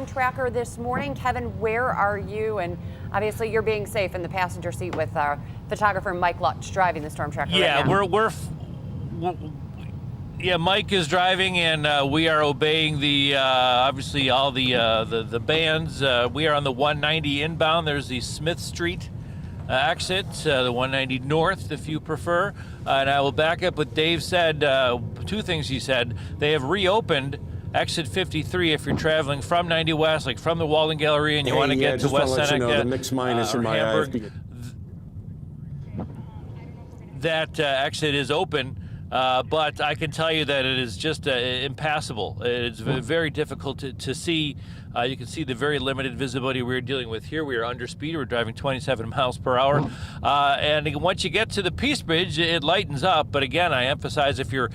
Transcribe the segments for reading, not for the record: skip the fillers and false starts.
storm tracker this morning. Kevin, where are you? And obviously you're being safe in the passenger seat with our photographer Mike Lutch driving the storm tracker right now. Yeah, Mike is driving, and we are obeying the obviously all the bans. We are on the 190 inbound. There's the Smith Street exit, the 190 north, if you prefer. And I will back up what Dave said. Two things he said. They have reopened exit 53 if you're traveling from 90 West, like from the Walden Gallery, and you want to get to West Seneca, the mixed minus in my Hamburg. That exit is open. But I can tell you that it is just impassable. It's very difficult to see. You can see the very limited visibility we're dealing with here. We are under speed. We're driving 27 miles per hour. And once you get to the Peace Bridge, it lightens up. But again, I emphasize if you're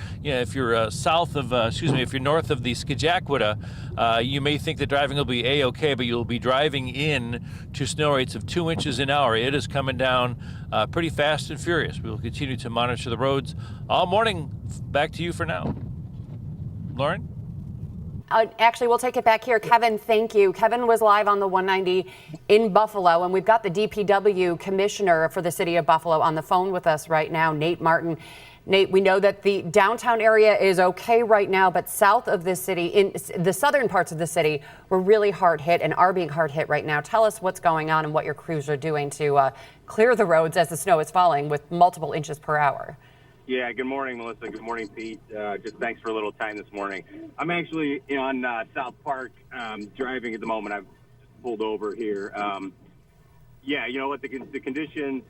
south of, if you're north of the Skajackwada, you may think the driving will be A-OK, but you'll be driving in to snow rates of 2 inches an hour. It is coming down pretty fast and furious. We will continue to monitor the roads all morning. Back to you for now. Lauren? Actually, we'll take it back here. Kevin, thank you. Kevin was live on the 190 in Buffalo, and we've got the DPW Commissioner for the city of Buffalo on the phone with us right now, Nate Martin. Nate, we know that the downtown area is okay right now, but south of this city, in the southern parts of the city, were really hard hit and are being hard hit right now. Tell us what's going on and what your crews are doing to clear the roads as the snow is falling with multiple inches per hour. Yeah, good morning, Melissa. Good morning, Pete. Just thanks for a little time this morning. I'm actually on South Park driving at the moment. I've pulled over here. Yeah, you know what, the conditions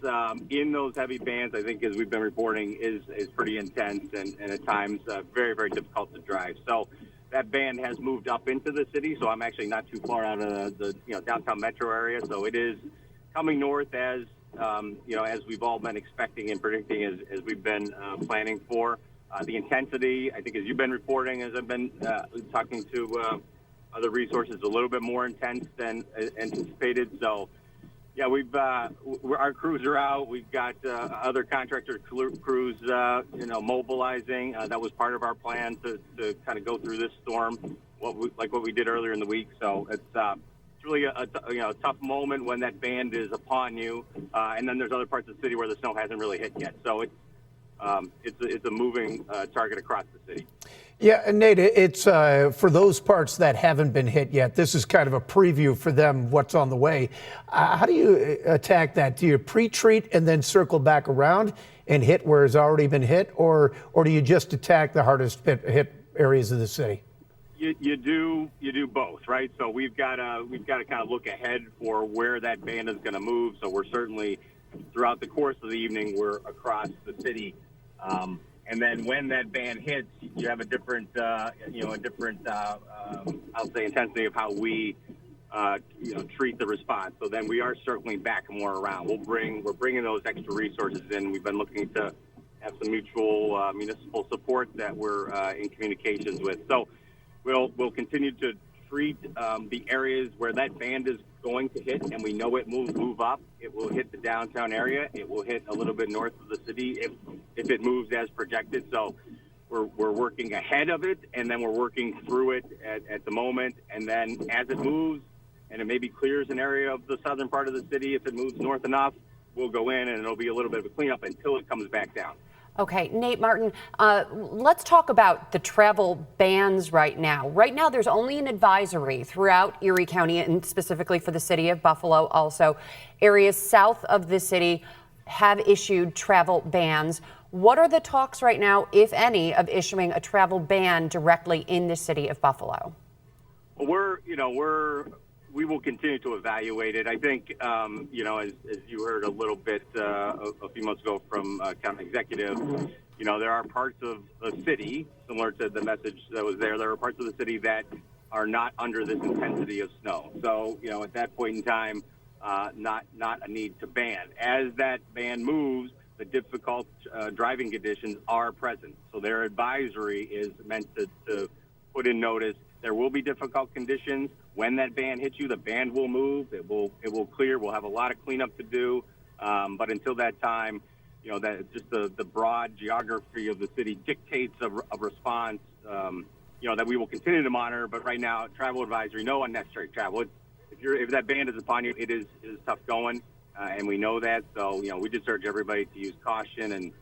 in those heavy bands, I think, as we've been reporting, is pretty intense and at times very, very difficult to drive. So that band has moved up into the city, so I'm actually not too far out of the downtown metro area. So it is coming north as as we've all been expecting and predicting, as we've been planning for. The intensity, I think, as you've been reporting, as I've been talking to other resources, a little bit more intense than anticipated. So, yeah, our crews are out. We've got other contractor crews, mobilizing. That was part of our plan to kind of go through this storm, like what we did earlier in the week. So it's really a tough moment when that band is upon you, and then there's other parts of the city where the snow hasn't really hit yet. So it's a moving target across the city. Yeah, and Nate, it's for those parts that haven't been hit yet. This is kind of a preview for them what's on the way. How do you attack that? Do you pre-treat and then circle back around and hit where it's already been hit, or do you just attack the hardest hit areas of the city? You do both, right? So we've got to kind of look ahead for where that band is going to move. So we're certainly throughout the course of the evening we're across the city, and then when that band hits, you have a different I'll say intensity of how we treat the response. So then we are circling back more around. We're bringing those extra resources in. We've been looking to have some mutual municipal support that we're in communications with. So We'll continue to treat the areas where that band is going to hit, and we know it will move up. It will hit the downtown area. It will hit a little bit north of the city if it moves as projected. So we're working ahead of it, and then we're working through it at the moment. And then as it moves, and it maybe clears an area of the southern part of the city, if it moves north enough, we'll go in, and it'll be a little bit of a cleanup until it comes back down. Okay, Nate Martin, let's talk about the travel bans right now. Right now, there's only an advisory throughout Erie County and specifically for the city of Buffalo. Also, areas south of the city have issued travel bans. What are the talks right now, if any, of issuing a travel ban directly in the city of Buffalo? Well, we will continue to evaluate it. I think, as you heard a little bit a few months ago from county executive, there are parts of the city, similar to the message that was there, are parts of the city that are not under this intensity of snow. So, at that point in time, not a need to ban. As that ban moves, the difficult driving conditions are present. So their advisory is meant to put in notice there will be difficult conditions. When that band hits you, the band will move. It will clear. We'll have a lot of cleanup to do. But until that time, that just the broad geography of the city dictates a response that we will continue to monitor. But right now, travel advisory, no unnecessary travel. If that ban is upon you, it is tough going, and we know that. So we just urge everybody to use caution and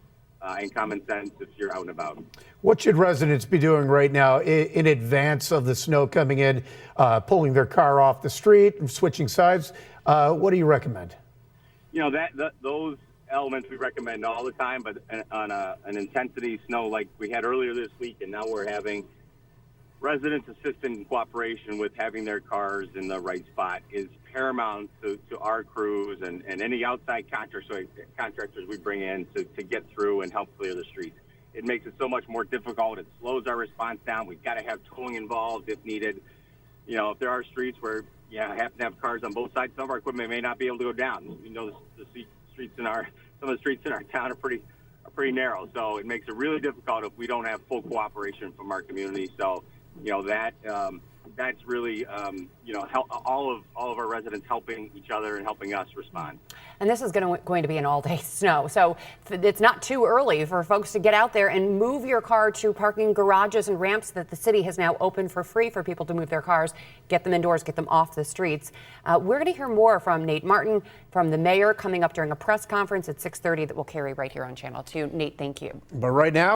common sense if you're out and about. What should residents be doing right now in advance of the snow coming in, pulling their car off the street, switching sides? What do you recommend? Those elements we recommend all the time, but on an intensity snow like we had earlier this week, and now we're having residents assist in cooperation with having their cars in the right spot is paramount to our crews and any outside contractors we bring in to get through and help clear the streets. It makes it so much more difficult. It slows our response down. We've got to have towing involved if needed. If there are streets where you have to have cars on both sides, some of our equipment may not be able to go down. Some of the streets in our town are pretty narrow, so it makes it really difficult if we don't have full cooperation from our community. So that's really all of our residents helping each other and helping us respond. And this is going to be an all-day snow, so it's not too early for folks to get out there and move your car to parking garages and ramps that the city has now opened for free for people to move their cars, get them indoors, get them off the streets. We're going to hear more from Nate Martin, from the mayor, coming up during a press conference at 6:30 that we'll carry right here on Channel 2. Nate, thank you. But right now,